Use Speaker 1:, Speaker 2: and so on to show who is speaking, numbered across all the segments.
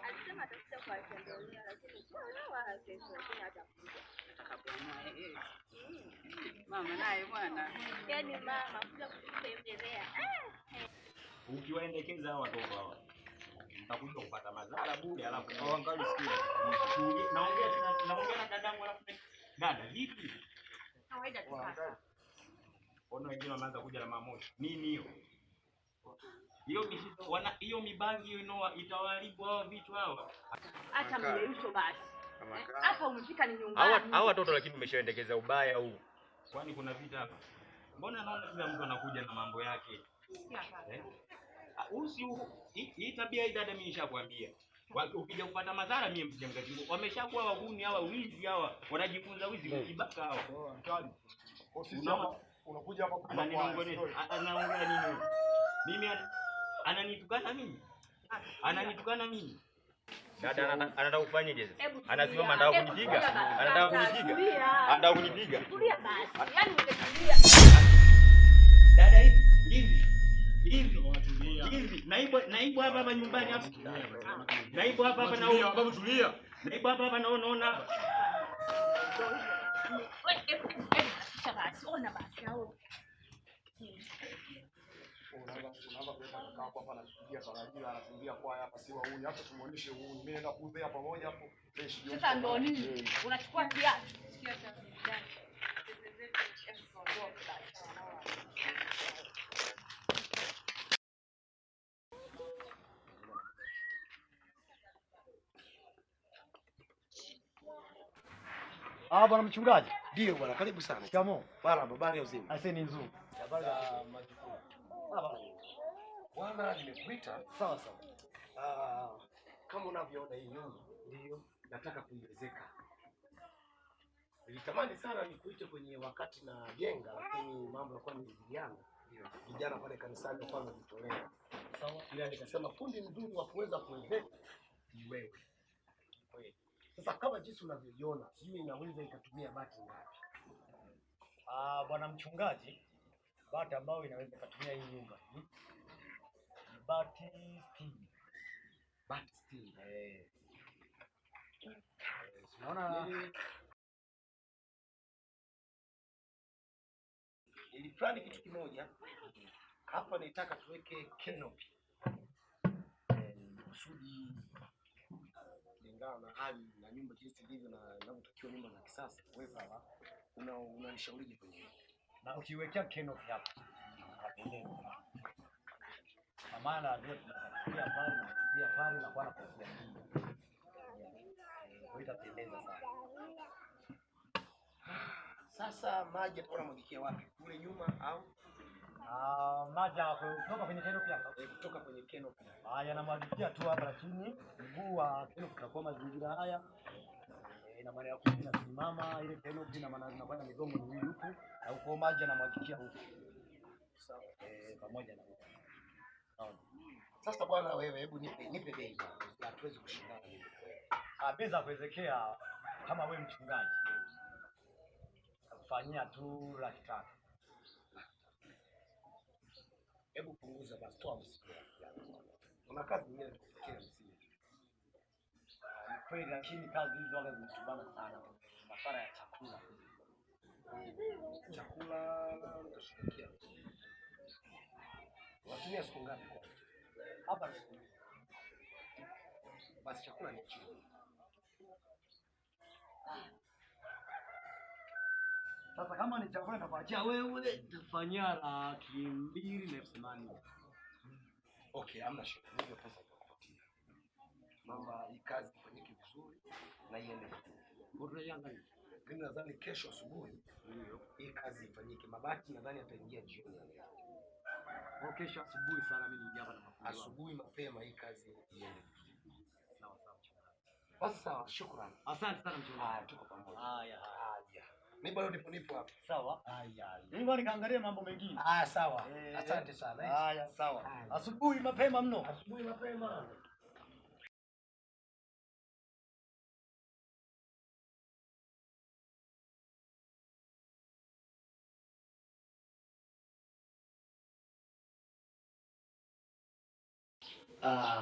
Speaker 1: Alisema atakuja kuwatembelea lakini wala kesho atakuja. Mama naye bwana. Yaani mama kuja kutembelea.
Speaker 2: Ukiwaendekeza hao watoto hao utakuja kupata madhara bure, alafu angali sikia. Naongea na dadangu alafu dada vipi?
Speaker 1: Kawaida tu sasa.
Speaker 2: Ona wengine wameanza kuja na mamoshi. Nini hiyo? Hiyo mibangi hiyo itawaharibu hao vitu hawa.
Speaker 1: Acha mleusho basi. Hapa umefika ni nyumbani.
Speaker 2: Hao watoto lakini umeshaendekeza ubaya huu. Kwani kuna vita hapa? Mbona naona kila mtu anakuja na mambo yake? Hii tabia hii dada mimi nishakwambia. Ukija kupata madhara mimi mjamgaji. Wameshakuwa wahuni hawa, wizi hawa. Wanajifunza wizi kujibaka hawa.
Speaker 3: Unakuja hapa
Speaker 2: anaongea nini? Mimi ananitukana mimi? Ananitukana mimi? Dada anataka kufanyaje sasa? Anasema anataka kunipiga. Anataka kunipiga.
Speaker 1: Tulia basi. Yaani umetulia.
Speaker 2: Dada hivi. Naibu hapa nyumbani hapa. Naibu hapa na huyo.
Speaker 3: Baba tulia.
Speaker 2: Naibu hapa naona.
Speaker 1: Ona basi hao.
Speaker 3: Unaanza kuleta kaka hapa anapigia tarajia anakimbia kwa hapa si wauni hata tumuoneshe huyu mimi naenda kudhea pamoja hapo fresh.
Speaker 1: Sasa ndio nini? Unachukua kiasi. Sikia cha ndani.
Speaker 4: Bwana mchungaji.
Speaker 5: Ndio bwana, karibu sana.
Speaker 4: Shikamoo.
Speaker 5: Bwana babari ya uzima.
Speaker 4: Asante nzuri.
Speaker 5: Habari ya majukumu. Bwana nimekuita.
Speaker 4: Sawa sawa.
Speaker 5: Kama unavyoona hii nyumba ndio nataka kuiwezeka. Nilitamani sana nikuite kwenye wakati na jenga lakini mambo yalikuwa ni vijana. Ndio. Vijana pale kanisani kwa kujitolea. Sawa. Ila nikasema fundi mzuri wa kuweza kuwezeka ni wewe. Sasa kama jinsi unavyoiona, sijui inaweza ikatumia bati ngapi?
Speaker 4: Bwana mchungaji, bati ambayo inaweza kutumia hii nyumba hii. Bati 60.
Speaker 5: Bati 60.
Speaker 4: Unaona
Speaker 5: ili plani kitu kimoja. Hapa nitaka tuweke canopy. Kusudi kulingana na hali na nyumba jinsi ilivyo na inavyotakiwa nyumba za kisasa. Wewe sawa, unanishaurije kwenye hilo?
Speaker 4: Na ukiwekea canopy hapa. Kwa maana ndio tunafikia pale na kwa kofia hii. Kwa itapendeza sana.
Speaker 5: Sasa maji yatakuwa mwagikia wapi? Kule nyuma au?
Speaker 4: Maji kutoka kwenye canopy hapa.
Speaker 5: Kutoka kwenye canopy.
Speaker 4: Yanamwagikia tu hapa lakini mguu wa canopy utakuwa mazingira haya. Ina maana ya kusimama ile canopy na maana tunafanya migongo miwili huku na huko maji yanamwagikia huku.
Speaker 5: Sawa.
Speaker 4: Pamoja na huko. Sawa.
Speaker 5: Sasa bwana wewe hebu nipe bei. Hatuwezi kushindana mimi.
Speaker 4: Bei za kuwezekea kama wewe mchungaji. Kufanyia tu 300,000.
Speaker 5: Hebu punguza basi toa mzigo. Una kazi nyingine kufikia mzigo.
Speaker 4: Ni kweli lakini kazi hizo wale zinatubana sana. Masuala ya chakula.
Speaker 5: Chakula utashirikia. Watumia siku ngapi kwa?
Speaker 4: Hapa ni siku.
Speaker 5: Basi chakula ni chini.
Speaker 4: Sasa kama ni chakula nitakuachia wewe tufanyia 280,000.
Speaker 5: Okay, hamna shida. Hiyo pesa nitakupatia. Mama, hii kazi ifanyike vizuri na iende vizuri.
Speaker 4: Bora yanga.
Speaker 5: Mimi nadhani kesho asubuhi ndio hii kazi ifanyike. Mabati nadhani ataingia jioni.
Speaker 4: Kesho asubuhi sana mimi nija hapa na mafundi.
Speaker 5: Asubuhi mapema hii kazi iende vizuri.
Speaker 4: Sawa sawa.
Speaker 5: Basi sawa, shukrani.
Speaker 4: Asante sana mchungaji.
Speaker 5: Tuko pamoja.
Speaker 4: Haya.
Speaker 5: Mimi bado nipo hapa.
Speaker 4: Sawa. Mimi bado nikaangalia mambo mengine.
Speaker 5: Sawa. Asante sana.
Speaker 4: Haya, sawa. Asubuhi mapema mno.
Speaker 5: Asubuhi mapema.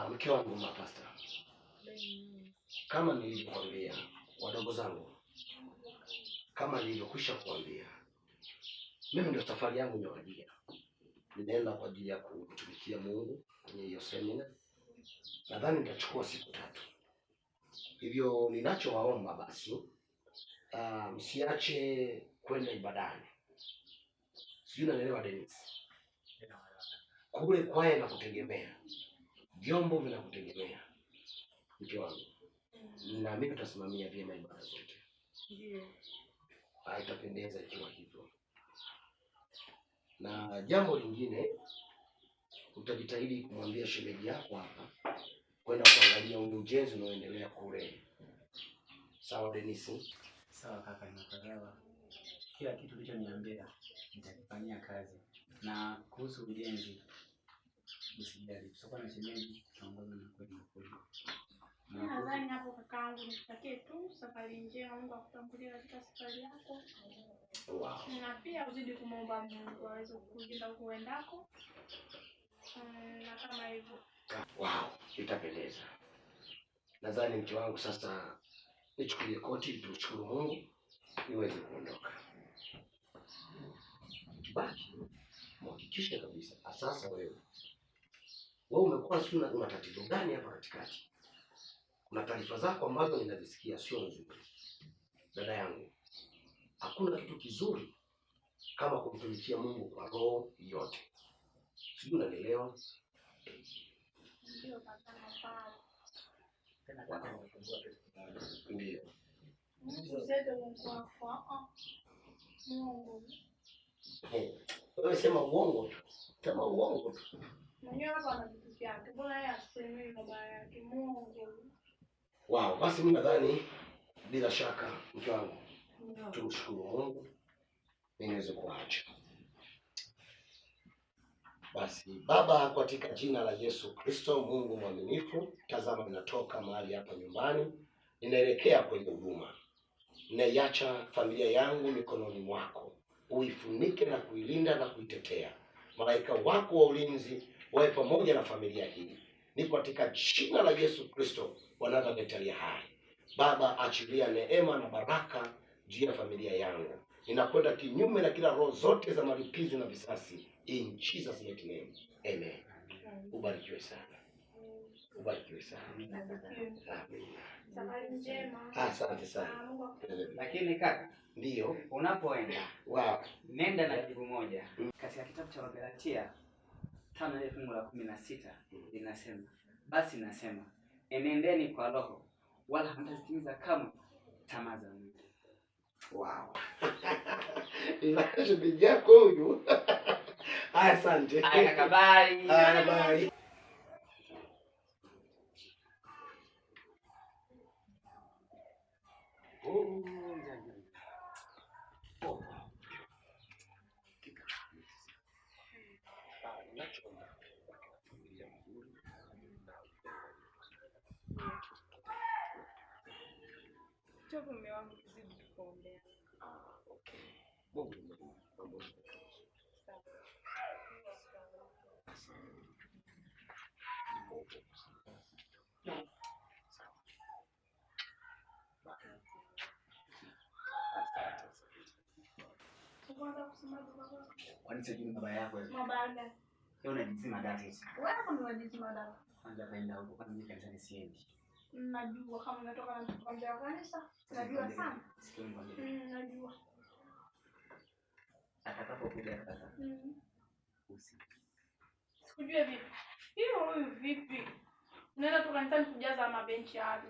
Speaker 5: Mke wangu mapasta, kama nilivyokuambia wadogo zangu, kama nilivyokwisha kuambia, mimi ndio safari yangu imewajia. Ninaenda kwa ajili ya kumtumikia Mungu kwenye hiyo semina. Nadhani nitachukua siku 3. Hivyo ninachowaomba basi, msiache kwenda ibadani. Sijui unanielewa Dennis? Kule kwaya na kutegemea, vyombo vinakutegemea mke wangu, na mimi tutasimamia vyema ibada zote. Ndio. Haitapendeza ikiwa hivyo. Na jambo lingine, utajitahidi kumwambia shemeji yako hapa kwenda kuangalia ujenzi unaoendelea kule. Sawa Dennis?
Speaker 6: Sawa kaka, nimekuelewa. Kila kitu ulichoniambia nitakifanyia kazi. Na kuhusu ujenzi, usijali. Tutakuwa na shemeji tunaongoza na kweli kweli.
Speaker 7: Nadhani hapo kakaangu nikutakie tu safari njema, Mungu akutangulie katika safari yako.
Speaker 5: Wow.
Speaker 7: Na pia uzidi kumwomba Mungu aweze kukulinda huko uendako. Na kama hivyo.
Speaker 5: Wow, itapendeza. Nadhani mke wangu sasa nichukulie koti tushukuru Mungu niweze kuondoka. Baki mhakikishe kabisa sasa wewe umekuwa si una tatizo gani hapa katikati? Kuna taarifa zako ambazo ninazisikia sio nzuri. Dada yangu, hakuna kitu kizuri kama kumtumikia Mungu kwa roho yote. Sijui unanielewa?
Speaker 7: Ndio kaka, nafahamu.
Speaker 6: Tena kaka nimefungua kitu.
Speaker 5: Ndio.
Speaker 7: Usiseme Mungu kwa Mungu.
Speaker 5: Wewe sema uongo tu. Sema uongo tu.
Speaker 7: Mwenyewe hapa ana vitu vyake. Bora yeye aseme baba yake Mungu.
Speaker 5: Wow, basi mimi nadhani bila shaka mke wangu tumshukuru Mungu niweze kuacha. Basi Baba, katika jina la Yesu Kristo, Mungu mwaminifu, tazama ninatoka mahali hapa nyumbani, ninaelekea kwenye huduma. Ninaiacha familia yangu mikononi mwako. Uifunike na kuilinda na kuitetea. Malaika wako wa ulinzi wawe pamoja na familia hii. Ni katika jina la Yesu Kristo wa Nazareti aliye hai. Baba, achilia neema na baraka juu ya familia yangu. Ninakwenda kinyume na kila roho zote za malipizi na visasi. In Jesus mighty name. Amen. Ubarikiwe sana. Ubarikiwe sana. Amen.
Speaker 7: Safari njema.
Speaker 5: Asante sana.
Speaker 6: Lakini kaka,
Speaker 5: ndio
Speaker 6: unapoenda,
Speaker 5: wow,
Speaker 6: nenda na jibu moja. Katika kitabu cha Wagalatia 5:16 linasema, basi nasema, enendeni kwa roho, wala hamtazitimiza kamwe tamaa za mwili.
Speaker 5: Wow. Inakasha bibi yako huyu. Asante.
Speaker 6: Aya kabari.
Speaker 5: Bye.
Speaker 7: Chopo mume wangu kizidi kuombea.
Speaker 5: Okay. Mungu pamoja.
Speaker 6: Kwani sijui baba yako wewe?
Speaker 7: Mabanda.
Speaker 6: Wewe unajizima data hizi.
Speaker 7: Wewe hapo ni wajizima data.
Speaker 6: Kwanza kaenda huko kwani mimi kanisani siendi.
Speaker 7: Najua kama unatoka na mtu wa kanisa. Najua sana.
Speaker 6: Sikia ngombe.
Speaker 7: Najua.
Speaker 6: Atakapokuja kaka.
Speaker 7: Sikujue vipi. Huyu vipi? Unaenda tu kanisani kujaza mabenchi hapo.